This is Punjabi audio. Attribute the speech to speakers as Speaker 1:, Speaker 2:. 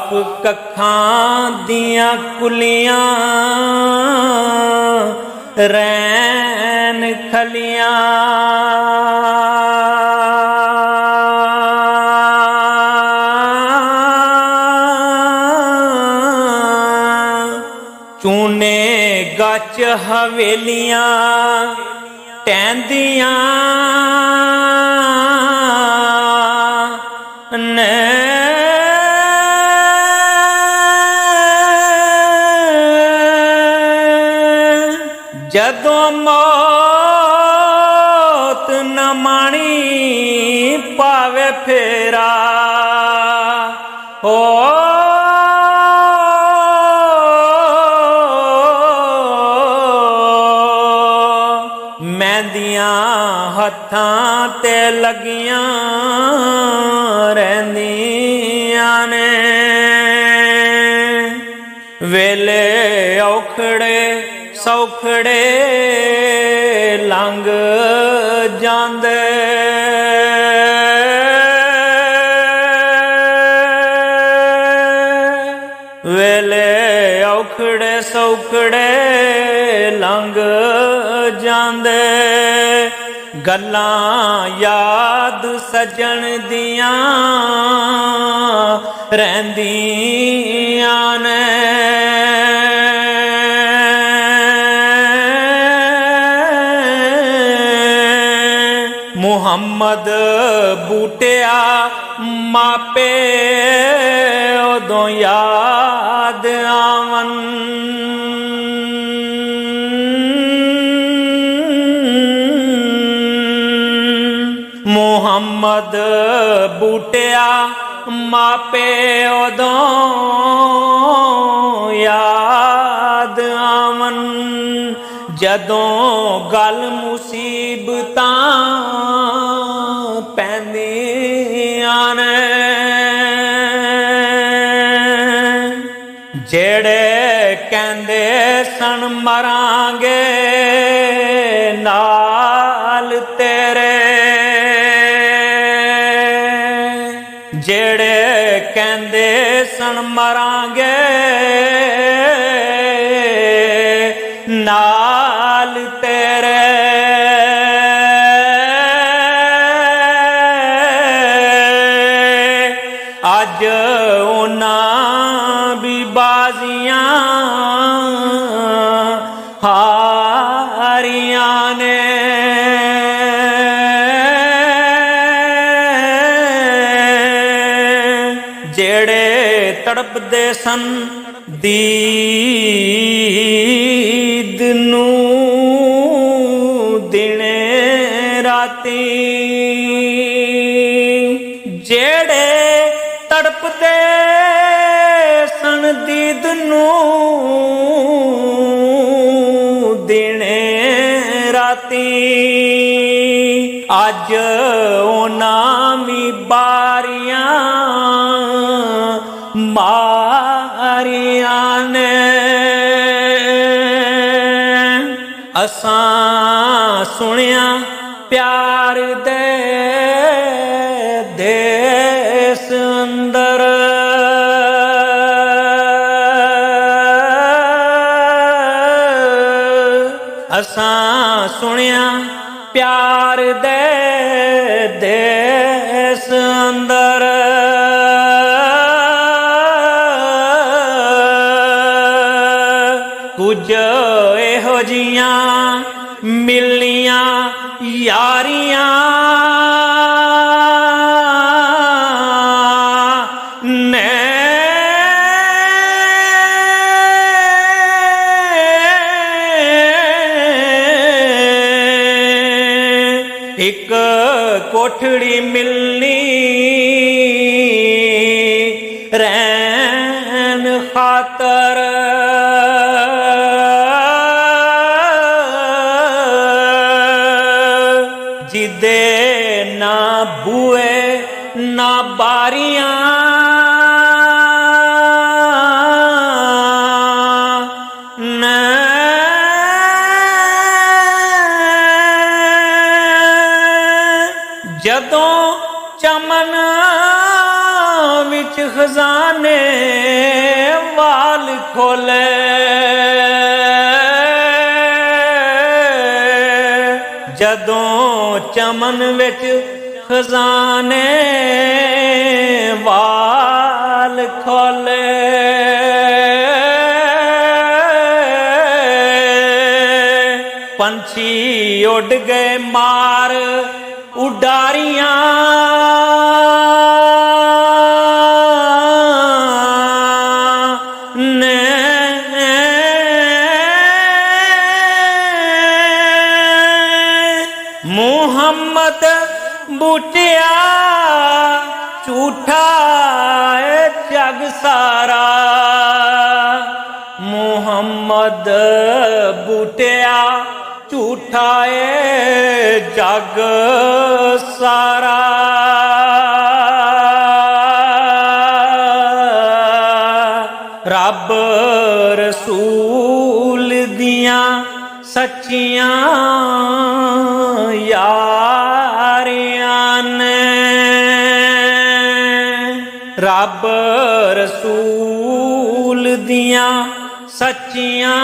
Speaker 1: ਸਾਫ ਕੱਖਾਂ ਦੀਆਂ ਕੁਲੀਆਂ ਰੈਣ ਖਲੀਆਂ ਚੂਨੇ ਗੱਚ ਹਵੇਲੀਆਂ ਟਹਿੰਦੀਆਂ ਨੇ ਜਦੋਂ ਮੌਤ ਨ ਮਾਣੀ ਪਾਵੇ ਫੇਰਾ ਹੋ ਮਹਿੰਦੀਆਂ ਹੱਥਾਂ ਤੇ ਲੱਗੀਆਂ ਰਹਿੰਦੀਆਂ ਨੇ ਵੇਲੇ ਔਖੜੇ ਸੌਖੜੇ ਲੰਘ ਜਾਂਦੇ ਵੇਲੇ ਔਖੜੇ ਸੌਖੜੇ ਲੰਘ ਜਾਂਦੇ ਗੱਲਾਂ ਯਾਦ ਸਜਣ ਦੀਆਂ ਰਹਿੰਦੀਆਂ ਨੇ ਮੁਹੰਮਦ ਬੂਟਿਆ ਮਾਪੇ ਉਦੋਂ ਯਾਦ ਆਵਨ ਮੁਹੰਮਦ ਬੂਟਿਆ ਮਾਪੇ ਉਦੋਂ ਯਾਦ ਆਵਨ ਜਦੋਂ ਗੱਲ ਮੁਸੀਬਤਾਂ ਪੈਂਦੀਆਂ ਨੇ ਜਿਹੜੇ ਕਹਿੰਦੇ ਸਨ ਮਰਾਂਗੇ ਨਾਲ ਤੇਰੇ ਜਿਹੜੇ ਕਹਿੰਦੇ ਸਨ ਮਰਾਂਗੇ ਨਾਲ ਤੇਰੇ ਅੱਜ ਉਹਨਾਂ ਵੀ ਬਾਜ਼ੀਆਂ ਹਾਰੀਆਂ ਨੇ ਜਿਹੜੇ ਤੜਪਦੇ ਸਨ ਦੀਦ ਨੂੰ ਦਿਨੇ ਰਾਤੀ ਜਿਹੜੇ ਤੜਪਦੇ ਸਨ ਦੀਦ ਨੂੰ ਦਿਨੇ ਰਾਤੀ ਅੱਜ ਉਹਨਾਂ ਵੀ ਬਾਰੀਆਂ ਮਾਰੀਆਂ ਨੇ ਅਸਾਂ ਸੁਣਿਆ ਪਿਆਰ ਦੇ ਦੇਸ ਅੰਦਰ ਅਸਾਂ ਸੁਣਿਆ ਪਿਆਰ ਦੇ ਦੇਸ ਅੰਦਰ ਕੁਝ ਇਹੋ ਜੀਆਂ ਮਿਲਨੀਆਂ ਯਾਰੀਆਂ ਨੇ ਇੱਕ ਕੋਠੜੀ ਮਿਲਨੀ ਰਹਿਣ ਖਾਤਰ ਜਿਹਦੇ ਨਾ ਬੂਏ ਨਾ ਬਾਰੀਆਂ ਜਦੋਂ ਚਮਨ विच खजाने वाल खोले, जदों चमन विच खजाने वाल खोले। पंछी उड़ गए मार उडारियां, ने मुहम्मद बूटिया झूठा है जग सारा, मुहम्मद बूटिया झूठा है जग सारा। रब रसूल दियां सच्चियां यारियां ने, रब रसूल दियां सच्चियां